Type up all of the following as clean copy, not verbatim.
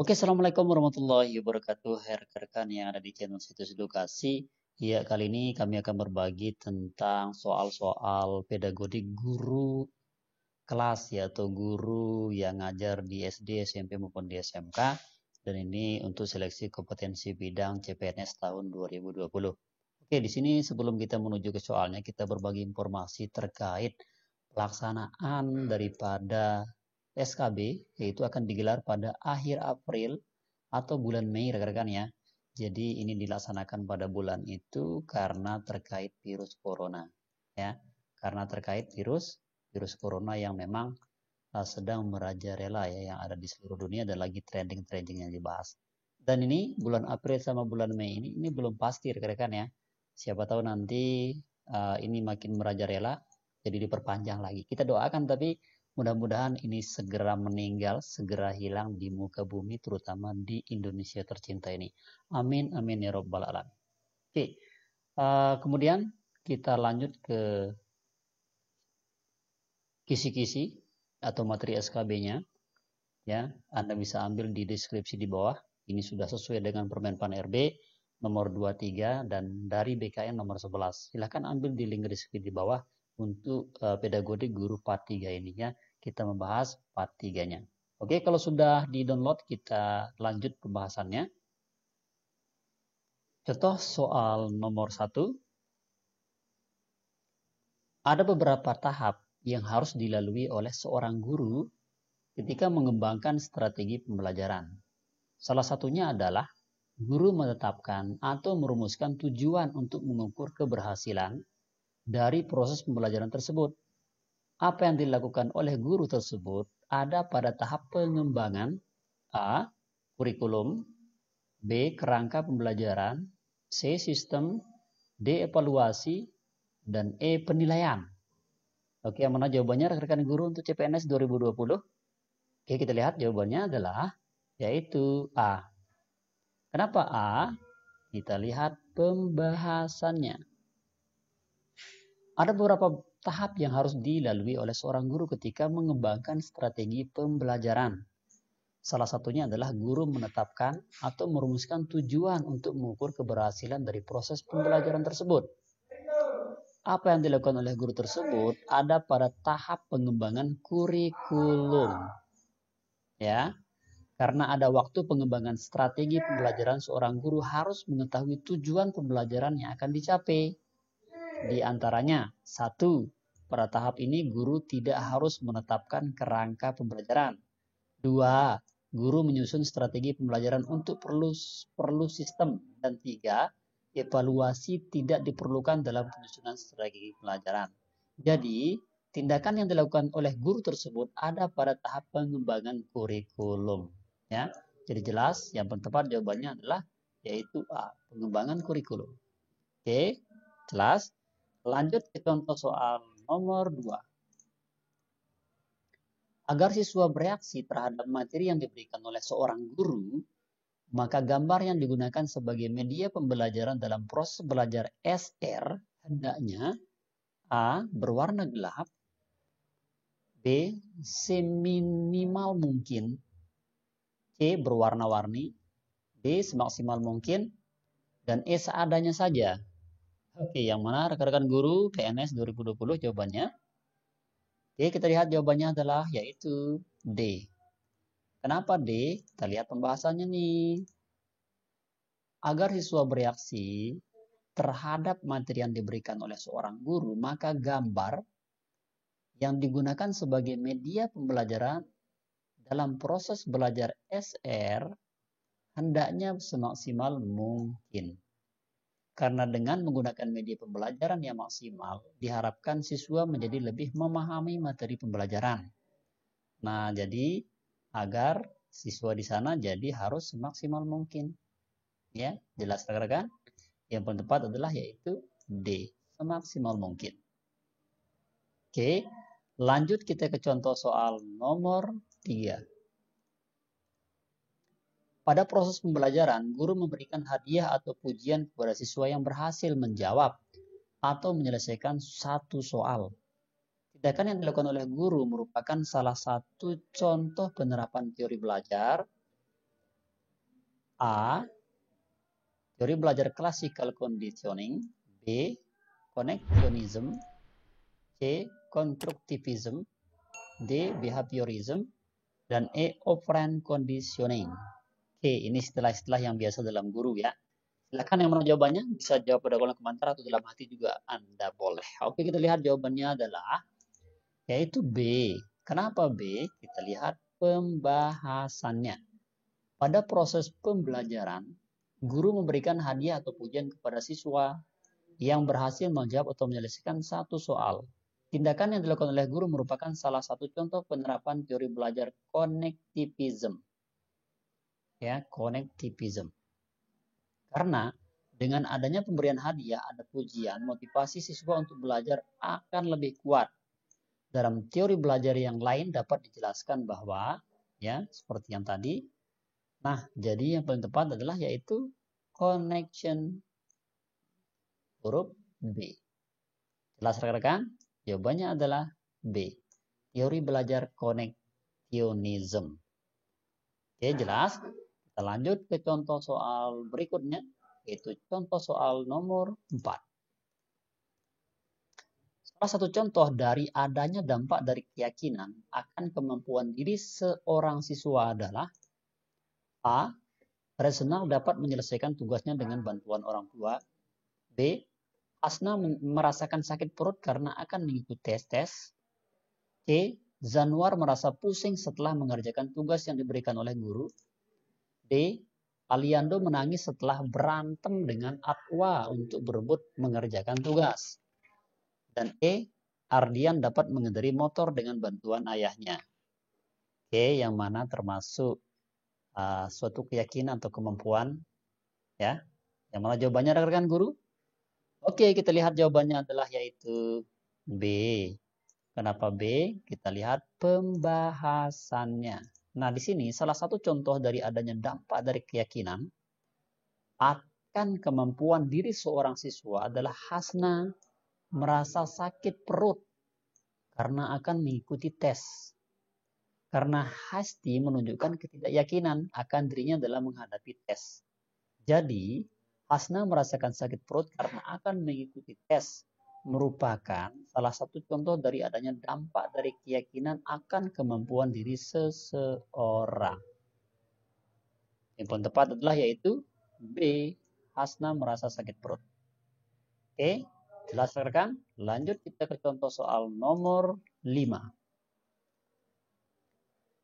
Oke, Assalamualaikum warahmatullahi wabarakatuh. Rekan-rekan yang ada di channel Situs Edukasi. Ya, kali ini kami akan berbagi tentang soal-soal pedagogi guru kelas ya, atau guru yang ngajar di SD, SMP maupun di SMK. Dan ini untuk seleksi kompetensi bidang CPNS tahun 2020. Oke, di sini sebelum kita menuju ke soalnya, kita berbagi informasi terkait pelaksanaan daripada SKB, yaitu akan digelar pada akhir April atau bulan Mei, rekan-rekan ya. Jadi ini dilaksanakan pada bulan itu karena terkait virus corona ya. Karena terkait virus corona yang memang sedang merajalela ya, yang ada di seluruh dunia dan lagi trending yang dibahas. Dan ini bulan April sama bulan Mei ini belum pasti, rekan-rekan ya. Siapa tahu nanti ini makin merajalela jadi diperpanjang lagi. Kita doakan, tapi mudah-mudahan ini segera meninggal, segera hilang di muka bumi, terutama di Indonesia tercinta ini. Amin, amin ya robbal alamin. Oke, kemudian kita lanjut ke kisi-kisi atau materi SKB-nya. Ya, Anda bisa ambil di deskripsi di bawah. Ini sudah sesuai dengan Permenpan RB nomor 23 dan dari BKN nomor 11. Silahkan ambil di link deskripsi di bawah untuk pedagogi guru part 3 ini ya. Kita membahas part 3-nya. Oke, kalau sudah di-download kita lanjut pembahasannya. Contoh soal nomor 1. Ada beberapa tahap yang harus dilalui oleh seorang guru ketika mengembangkan strategi pembelajaran. Salah satunya adalah guru menetapkan atau merumuskan tujuan untuk mengukur keberhasilan dari proses pembelajaran tersebut. Apa yang dilakukan oleh guru tersebut ada pada tahap pengembangan A. Kurikulum, B. Kerangka pembelajaran, C. Sistem, D. Evaluasi, dan E. Penilaian. Oke, yang mana jawabannya rekan-rekan guru untuk CPNS 2020? Oke, kita lihat jawabannya adalah yaitu A. Kenapa A? Kita lihat pembahasannya. Ada beberapa tahap yang harus dilalui oleh seorang guru ketika mengembangkan strategi pembelajaran. Salah satunya adalah guru menetapkan atau merumuskan tujuan untuk mengukur keberhasilan dari proses pembelajaran tersebut. Apa yang dilakukan oleh guru tersebut ada pada tahap pengembangan kurikulum. Ya. Karena ada waktu pengembangan strategi pembelajaran, seorang guru harus mengetahui tujuan pembelajaran yang akan dicapai. Di antaranya, 1. Pada tahap ini guru tidak harus menetapkan kerangka pembelajaran. 2. Guru menyusun strategi pembelajaran untuk perlu sistem. Dan 3. Evaluasi tidak diperlukan dalam penyusunan strategi pembelajaran. Jadi, tindakan yang dilakukan oleh guru tersebut ada pada tahap pengembangan kurikulum. Ya, jadi jelas yang tepat jawabannya adalah yaitu A, pengembangan kurikulum. Oke, jelas. Lanjut ke contoh soal nomor 2. Agar siswa bereaksi terhadap materi yang diberikan oleh seorang guru, maka gambar yang digunakan sebagai media pembelajaran dalam proses belajar SR hendaknya A. Berwarna gelap, B. Seminimal mungkin, C. Berwarna-warni, D. Semaksimal mungkin, dan E. Seadanya saja. Oke, yang mana rekan-rekan guru PNS 2020 jawabannya? Oke, kita lihat jawabannya adalah yaitu D. Kenapa D? Kita lihat pembahasannya nih. Agar siswa bereaksi terhadap materi yang diberikan oleh seorang guru, maka gambar yang digunakan sebagai media pembelajaran dalam proses belajar SR hendaknya semaksimal mungkin. Karena dengan menggunakan media pembelajaran yang maksimal, diharapkan siswa menjadi lebih memahami materi pembelajaran. Nah, jadi agar siswa di sana jadi harus semaksimal mungkin. Ya, jelas rekan-rekan? Yang paling tepat adalah yaitu D, semaksimal mungkin. Oke, lanjut kita ke contoh soal nomor 3. Pada proses pembelajaran, guru memberikan hadiah atau pujian kepada siswa yang berhasil menjawab atau menyelesaikan satu soal. Tindakan yang dilakukan oleh guru merupakan salah satu contoh penerapan teori belajar A. Teori belajar classical conditioning. B. Connectionism. C. Constructivism. D. Behaviorism. Dan E. Operant conditioning. Oke, ini istilah-istilah yang biasa dalam guru ya. Silakan yang mau jawabannya bisa jawab pada kolom komentar atau dalam hati juga Anda boleh. Oke, kita lihat jawabannya adalah yaitu B. Kenapa B? Kita lihat pembahasannya. Pada proses pembelajaran, guru memberikan hadiah atau pujian kepada siswa yang berhasil menjawab atau menyelesaikan satu soal. Tindakan yang dilakukan oleh guru merupakan salah satu contoh penerapan teori belajar connectivism. Ya, connectivism. Karena dengan adanya pemberian hadiah, ada pujian, motivasi siswa untuk belajar akan lebih kuat. Dalam teori belajar yang lain dapat dijelaskan bahwa, ya seperti yang tadi, nah jadi yang paling tepat adalah yaitu connection, huruf B. Jelas rekan-rekan? Jawabannya adalah B. Teori belajar connectionism. Oke, jelas? Kita lanjut ke contoh soal berikutnya, yaitu contoh soal nomor 4. Salah satu contoh dari adanya dampak dari keyakinan akan kemampuan diri seorang siswa adalah A. Resenal dapat menyelesaikan tugasnya dengan bantuan orang tua. B. Hasna merasakan sakit perut karena akan mengikuti tes. C. Zanuar merasa pusing setelah mengerjakan tugas yang diberikan oleh guru. D. Aliando menangis setelah berantem dengan Atwa untuk berebut mengerjakan tugas. Dan E. Ardian dapat mengendarai motor dengan bantuan ayahnya. Oke, yang mana termasuk suatu keyakinan atau kemampuan, ya. Yang mana jawabannya rekan-rekan guru? Oke, kita lihat jawabannya adalah yaitu B. Kenapa B? Kita lihat pembahasannya. Nah, di sini salah satu contoh dari adanya dampak dari keyakinan akan kemampuan diri seorang siswa adalah Hasna merasa sakit perut karena akan mengikuti tes. Karena Hasti menunjukkan ketidakyakinan akan dirinya dalam menghadapi tes. Jadi, Hasna merasakan sakit perut karena akan mengikuti tes merupakan salah satu contoh dari adanya dampak dari keyakinan akan kemampuan diri seseorang. Yang paling tepat adalah yaitu B. Hasna merasa sakit perut. Oke, jelas rekan? Lanjut kita ke contoh soal nomor 5.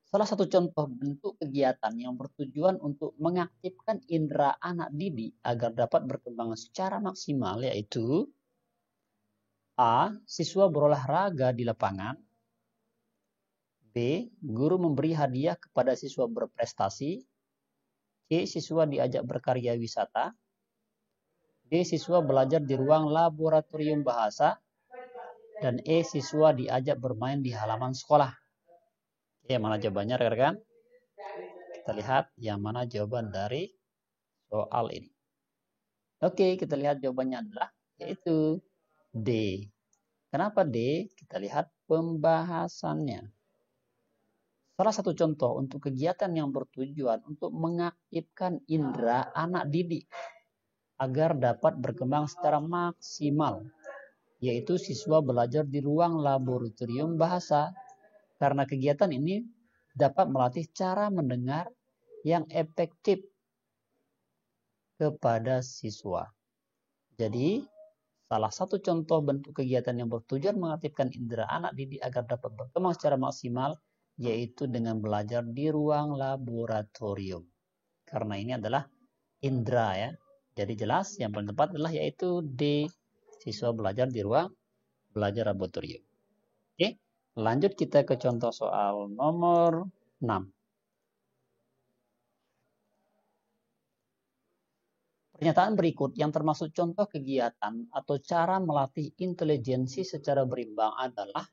Salah satu contoh bentuk kegiatan yang bertujuan untuk mengaktifkan indera anak didik agar dapat berkembang secara maksimal yaitu A. Siswa berolahraga di lapangan. B. Guru memberi hadiah kepada siswa berprestasi. C. Siswa diajak berkarya wisata. D. Siswa belajar di ruang laboratorium bahasa. Dan E. Siswa diajak bermain di halaman sekolah. Oke, mana jawabannya rekan-rekan? Kita lihat yang mana jawaban dari soal ini. Oke, kita lihat jawabannya adalah yaitu D. Kenapa D? Kita lihat pembahasannya. Salah satu contoh untuk kegiatan yang bertujuan untuk mengaktifkan indera anak didik agar dapat berkembang secara maksimal, yaitu siswa belajar di ruang laboratorium bahasa. Karena kegiatan ini dapat melatih cara mendengar yang efektif kepada siswa. Jadi, salah satu contoh bentuk kegiatan yang bertujuan mengaktifkan indera anak didik agar dapat berkembang secara maksimal yaitu dengan belajar di ruang laboratorium. Karena ini adalah indera ya. Jadi jelas yang paling tepat adalah yaitu D. Siswa belajar di ruang belajar laboratorium. Oke, lanjut kita ke contoh soal nomor 6. Pernyataan berikut yang termasuk contoh kegiatan atau cara melatih intelijensi secara berimbang adalah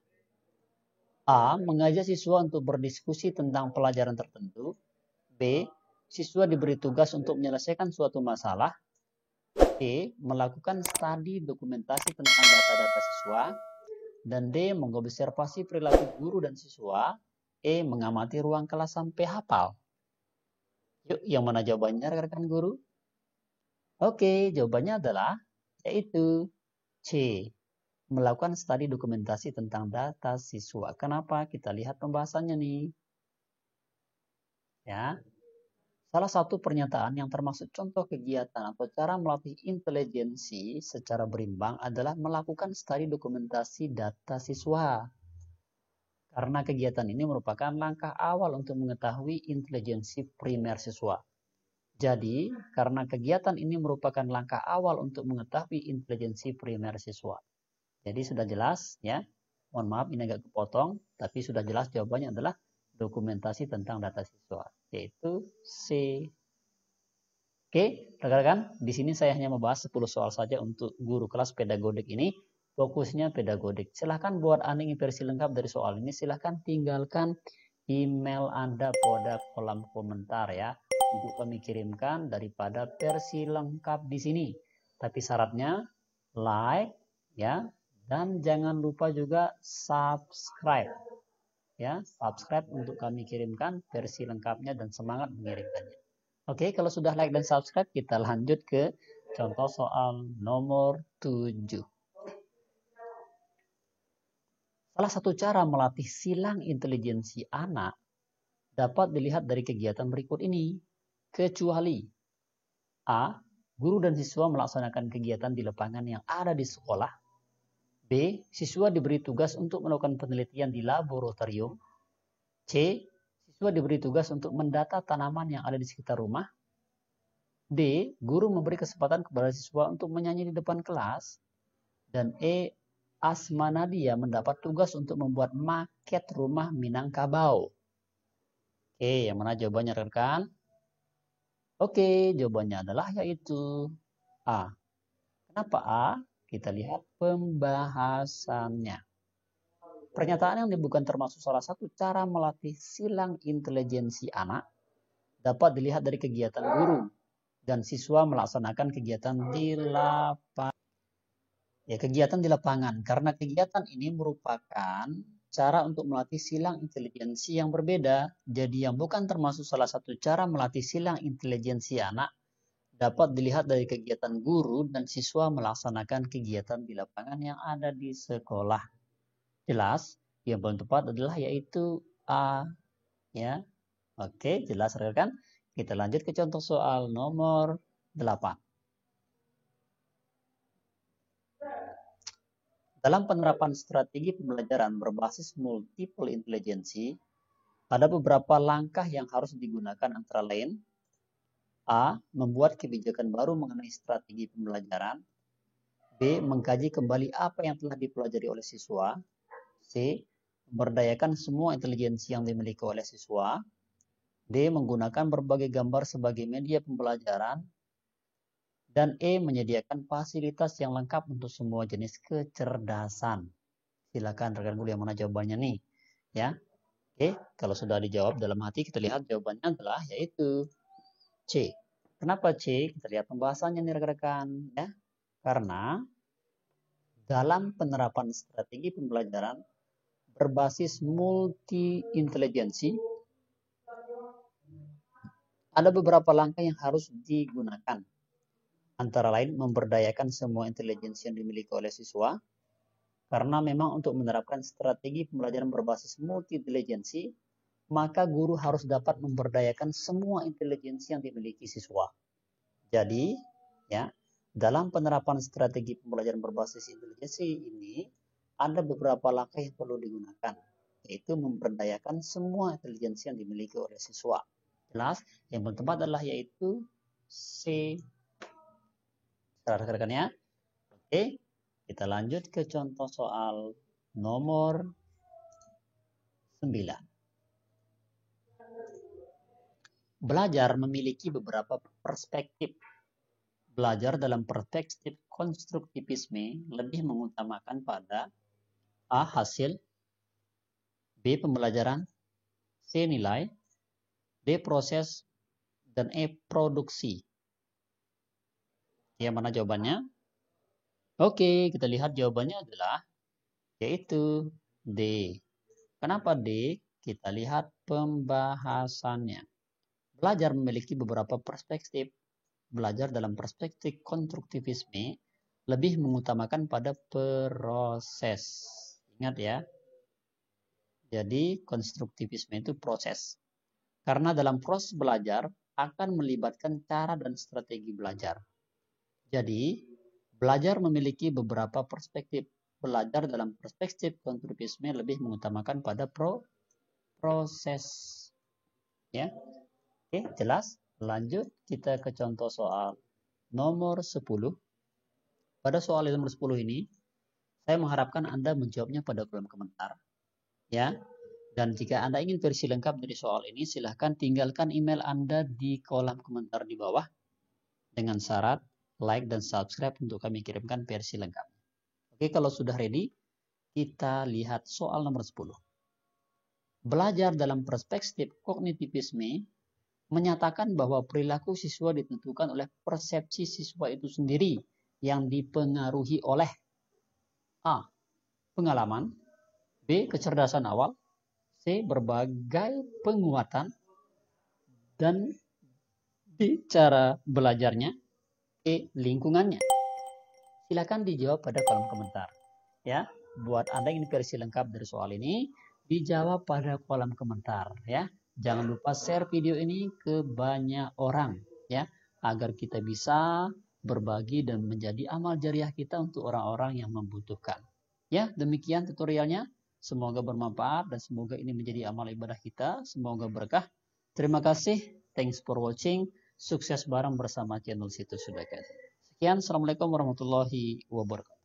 A. Mengajak siswa untuk berdiskusi tentang pelajaran tertentu. B. Siswa diberi tugas untuk menyelesaikan suatu masalah. C. Melakukan studi dokumentasi tentang data-data siswa. Dan D. mengobservasi perilaku guru dan siswa. E. Mengamati ruang kelas sampai hafal. Yuk, yang mana jawabannya rekan-rekan guru? Oke, jawabannya adalah yaitu C. Melakukan studi dokumentasi tentang data siswa. Kenapa? Kita lihat pembahasannya nih. Ya. Salah satu pernyataan yang termasuk contoh kegiatan atau cara melatih intelijensi secara berimbang adalah melakukan studi dokumentasi data siswa. Karena kegiatan ini merupakan langkah awal untuk mengetahui intelijensi primer siswa. Jadi, karena kegiatan ini merupakan langkah awal untuk mengetahui intelijensi primer siswa. Jadi sudah jelas ya. Mohon maaf ini agak kepotong, tapi sudah jelas jawabannya adalah dokumentasi tentang data siswa, yaitu C. Oke, rekan-rekan, di sini saya hanya membahas 10 soal saja untuk guru kelas pedagodik ini. Fokusnya pedagodik. Silahkan buat Aning versi lengkap dari soal ini. Silahkan tinggalkan email Anda pada kolom komentar ya. Untuk kami kirimkan daripada versi lengkap di sini. Tapi syaratnya like ya. Dan jangan lupa juga subscribe. Ya, subscribe untuk kami kirimkan versi lengkapnya dan semangat mengirimkannya. Oke, kalau sudah like dan subscribe, kita lanjut ke contoh soal nomor 7. Salah satu cara melatih silang intelijensi anak dapat dilihat dari kegiatan berikut ini. Kecuali A. Guru dan siswa melaksanakan kegiatan di lapangan yang ada di sekolah. B. Siswa diberi tugas untuk melakukan penelitian di laboratorium. C. Siswa diberi tugas untuk mendata tanaman yang ada di sekitar rumah. D. Guru memberi kesempatan kepada siswa untuk menyanyi di depan kelas. Dan E. Asmanadia mendapat tugas untuk membuat maket rumah Minangkabau. Oke, yang mana jawabannya rekan? Oke, jawabannya adalah yaitu A. Kenapa A? Kita lihat pembahasannya. Pernyataan yang bukan termasuk salah satu cara melatih silang intelijensi anak dapat dilihat dari kegiatan guru dan siswa melaksanakan kegiatan di lapangan. Ya, kegiatan di lapangan. Karena kegiatan ini merupakan cara untuk melatih silang intelijensi yang berbeda. Jadi yang bukan termasuk salah satu cara melatih silang intelijensi anak dapat dilihat dari kegiatan guru dan siswa melaksanakan kegiatan di lapangan yang ada di sekolah. Jelas? Yang paling tepat adalah yaitu A. Ya. Oke, jelas rekan? Kita lanjut ke contoh soal nomor 8. Dalam penerapan strategi pembelajaran berbasis multiple intelligency, ada beberapa langkah yang harus digunakan antara lain A. Membuat kebijakan baru mengenai strategi pembelajaran. B. Mengkaji kembali apa yang telah dipelajari oleh siswa. C. Memberdayakan semua intelijensi yang dimiliki oleh siswa. D. Menggunakan berbagai gambar sebagai media pembelajaran. Dan E. Menyediakan fasilitas yang lengkap untuk semua jenis kecerdasan. Silakan rekan guru yang mana jawabannya nih. Ya. Oke, kalau sudah dijawab dalam hati, kita lihat jawabannya adalah yaitu C. Kenapa C? Kita lihat pembahasannya nih rekan-rekan. Ya. Karena dalam penerapan strategi pembelajaran berbasis multi-intelijensi, ada beberapa langkah yang harus digunakan. Antara lain memberdayakan semua intelijensi yang dimiliki oleh siswa, karena memang untuk menerapkan strategi pembelajaran berbasis multi-intelijensi, maka guru harus dapat memberdayakan semua intelijensi yang dimiliki siswa. Jadi, ya, dalam penerapan strategi pembelajaran berbasis intelijensi ini, ada beberapa langkah yang perlu digunakan, yaitu memberdayakan semua intelijensi yang dimiliki oleh siswa. Jelas? Yang pertama adalah yaitu C. Rekan-rekannya. Oke, kita lanjut ke contoh soal nomor 9. Belajar memiliki beberapa perspektif. Belajar dalam perspektif konstruktivisme lebih mengutamakan pada A. Hasil, B. Pembelajaran, C. Nilai, D. Proses, dan E. Produksi. Yang mana jawabannya? Oke, kita lihat jawabannya adalah yaitu D. Kenapa D? Kita lihat pembahasannya. Belajar memiliki beberapa perspektif. Belajar dalam perspektif konstruktivisme lebih mengutamakan pada proses. Ingat ya. Jadi konstruktivisme itu proses. Karena dalam proses belajar akan melibatkan cara dan strategi belajar. Jadi, belajar memiliki beberapa perspektif. Belajar dalam perspektif konstruktivisme lebih mengutamakan pada proses. Ya. Oke, jelas? Lanjut kita ke contoh soal nomor 10. Pada soal nomor 10 ini, saya mengharapkan Anda menjawabnya pada kolom komentar. Ya. Dan jika Anda ingin versi lengkap dari soal ini, silahkan tinggalkan email Anda di kolom komentar di bawah dengan syarat like dan subscribe untuk kami kirimkan versi lengkap. Oke, kalau sudah ready, kita lihat soal nomor 10. Belajar dalam perspektif kognitivisme menyatakan bahwa perilaku siswa ditentukan oleh persepsi siswa itu sendiri yang dipengaruhi oleh A. Pengalaman, B. Kecerdasan awal, C. Berbagai penguatan, dan D. Cara belajarnya, E. Lingkungannya. Silakan dijawab pada kolom komentar. Ya, buat Anda yang ingin versi lengkap dari soal ini, dijawab pada kolom komentar. Ya, jangan lupa share video ini ke banyak orang, ya, agar kita bisa berbagi dan menjadi amal jariah kita untuk orang-orang yang membutuhkan. Ya, demikian tutorialnya. Semoga bermanfaat dan semoga ini menjadi amal ibadah kita. Semoga berkah. Terima kasih. Thanks for watching. Sukses bareng bersama channel Situs Sedekah. Sekian. Assalamualaikum warahmatullahi wabarakatuh.